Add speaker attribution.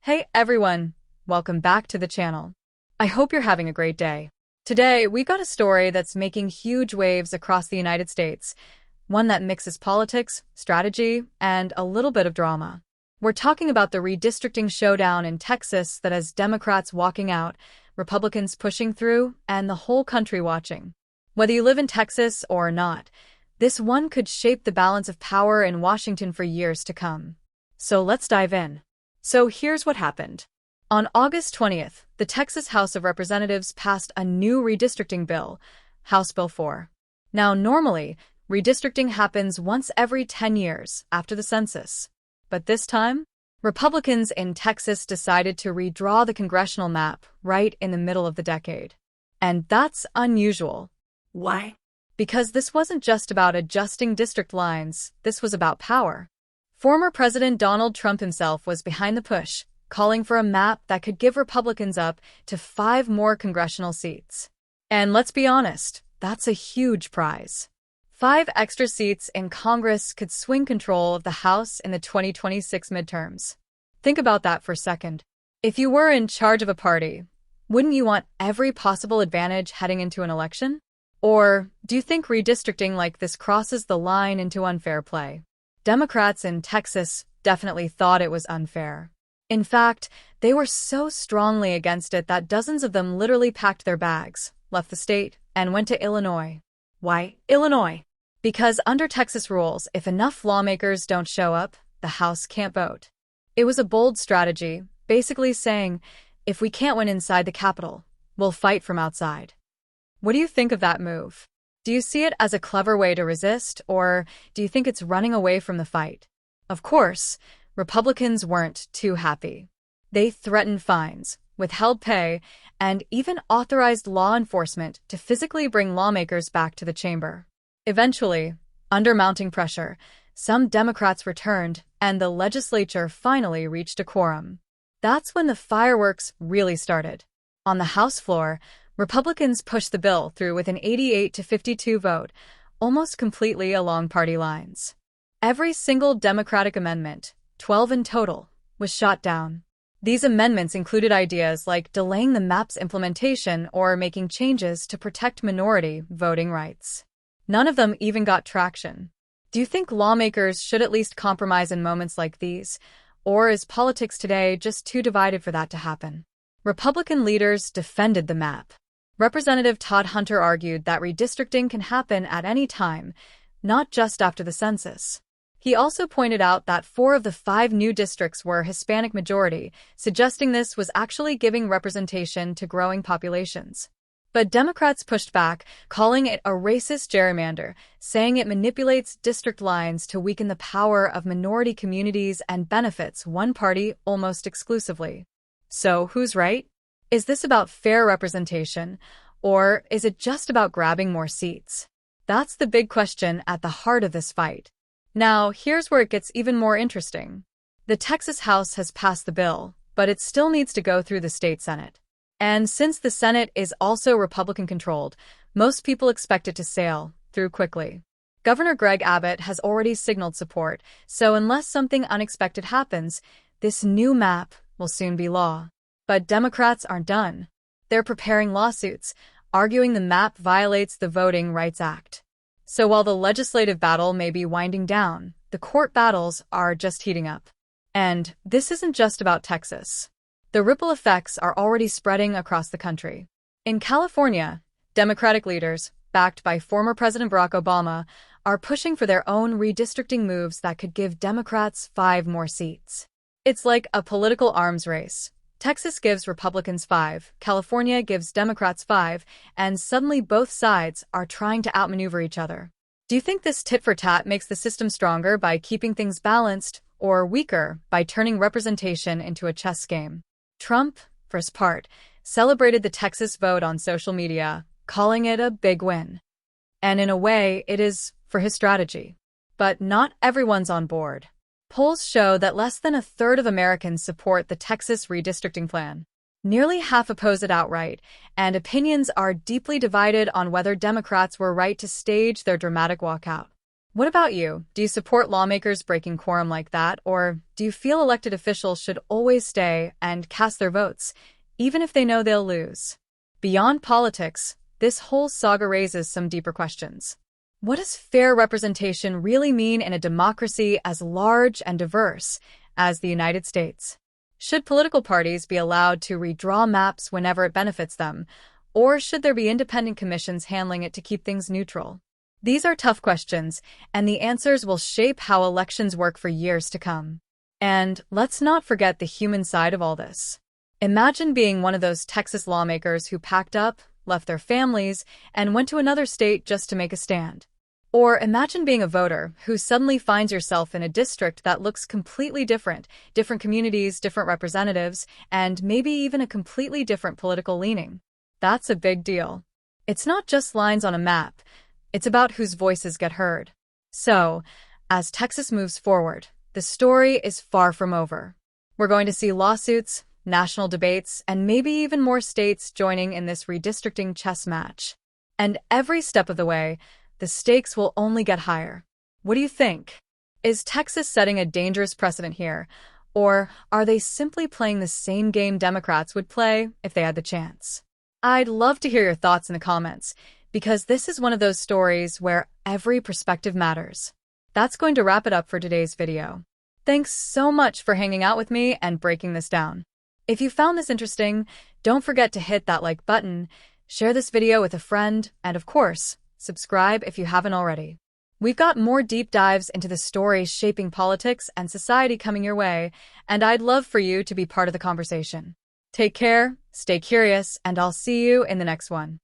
Speaker 1: Hey everyone, welcome back to the channel. I hope you're having a great day. Today, we've got a story that's making huge waves across the United States, one that mixes politics, strategy, and a little bit of drama. We're talking about the redistricting showdown in Texas that has Democrats walking out, Republicans pushing through, and the whole country watching. Whether you live in Texas or not, this one could shape the balance of power in Washington for years to come. So let's dive in. So here's what happened. On August 20th, the Texas House of Representatives passed a new redistricting bill, House Bill 4. Now, normally, redistricting happens once every 10 years after the census. But this time, Republicans in Texas decided to redraw the congressional map right in the middle of the decade. And that's unusual.
Speaker 2: Why?
Speaker 1: Because this wasn't just about adjusting district lines, this was about power. Former President Donald Trump himself was behind the push, calling for a map that could give Republicans up to 5 more congressional seats. And let's be honest, that's a huge prize. 5 extra seats in Congress could swing control of the House in the 2026 midterms. Think about that for a second. If you were in charge of a party, wouldn't you want every possible advantage heading into an election? Or do you think redistricting like this crosses the line into unfair play? Democrats in Texas definitely thought it was unfair. In fact, they were so strongly against it that dozens of them literally packed their bags, left the state, and went to Illinois. Why Illinois? Because under Texas rules, if enough lawmakers don't show up, the House can't vote. It was a bold strategy, basically saying, if we can't win inside the Capitol, we'll fight from outside. What do you think of that move? Do you see it as a clever way to resist, or do you think it's running away from the fight? Of course, Republicans weren't too happy. They threatened fines, withheld pay, and even authorized law enforcement to physically bring lawmakers back to the chamber. Eventually, under mounting pressure, some Democrats returned, and the legislature finally reached a quorum. That's when the fireworks really started. On the House floor, Republicans pushed the bill through with an 88-52 vote, almost completely along party lines. Every single Democratic amendment, 12 in total, was shot down. These amendments included ideas like delaying the map's implementation or making changes to protect minority voting rights. None of them even got traction. Do you think lawmakers should at least compromise in moments like these, or is politics today just too divided for that to happen? Republican leaders defended the map. Representative Todd Hunter argued that redistricting can happen at any time, not just after the census. He also pointed out that 4 of the 5 new districts were Hispanic majority, suggesting this was actually giving representation to growing populations. But Democrats pushed back, calling it a racist gerrymander, saying it manipulates district lines to weaken the power of minority communities and benefits one party almost exclusively. So, who's right? Is this about fair representation, or is it just about grabbing more seats? That's the big question at the heart of this fight. Now, here's where it gets even more interesting. The Texas House has passed the bill, but it still needs to go through the state Senate. And since the Senate is also Republican-controlled, most people expect it to sail through quickly. Governor Greg Abbott has already signaled support, so unless something unexpected happens, this new map will soon be law. But Democrats aren't done. They're preparing lawsuits, arguing the map violates the Voting Rights Act. So while the legislative battle may be winding down, the court battles are just heating up. And this isn't just about Texas. The ripple effects are already spreading across the country. In California, Democratic leaders, backed by former President Barack Obama, are pushing for their own redistricting moves that could give Democrats 5 more seats. It's like a political arms race. Texas gives Republicans 5, California gives Democrats 5, and suddenly both sides are trying to outmaneuver each other. Do you think this tit-for-tat makes the system stronger by keeping things balanced, or weaker by turning representation into a chess game? Trump, for his part, celebrated the Texas vote on social media, calling it a big win. And in a way, it is for his strategy. But not everyone's on board. Polls show that less than a third of Americans support the Texas redistricting plan. Nearly half oppose it outright, and opinions are deeply divided on whether Democrats were right to stage their dramatic walkout. What about you? Do you support lawmakers breaking quorum like that, or do you feel elected officials should always stay and cast their votes, even if they know they'll lose? Beyond politics, this whole saga raises some deeper questions. What does fair representation really mean in a democracy as large and diverse as the United States? Should political parties be allowed to redraw maps whenever it benefits them, or should there be independent commissions handling it to keep things neutral? These are tough questions, and the answers will shape how elections work for years to come. And let's not forget the human side of all this. Imagine being one of those Texas lawmakers who packed up, left their families, and went to another state just to make a stand. Or imagine being a voter who suddenly finds yourself in a district that looks completely different communities, different representatives, and maybe even a completely different political leaning. That's a big deal. It's not just lines on a map. It's about whose voices get heard. So, as Texas moves forward, the story is far from over. We're going to see lawsuits, national debates, and maybe even more states joining in this redistricting chess match. And every step of the way, the stakes will only get higher. What do you think? Is Texas setting a dangerous precedent here, or are they simply playing the same game Democrats would play if they had the chance? I'd love to hear your thoughts in the comments, because this is one of those stories where every perspective matters. That's going to wrap it up for today's video. Thanks so much for hanging out with me and breaking this down. If you found this interesting, don't forget to hit that like button, share this video with a friend, and of course, subscribe if you haven't already. We've got more deep dives into the stories shaping politics and society coming your way, and I'd love for you to be part of the conversation. Take care, stay curious, and I'll see you in the next one.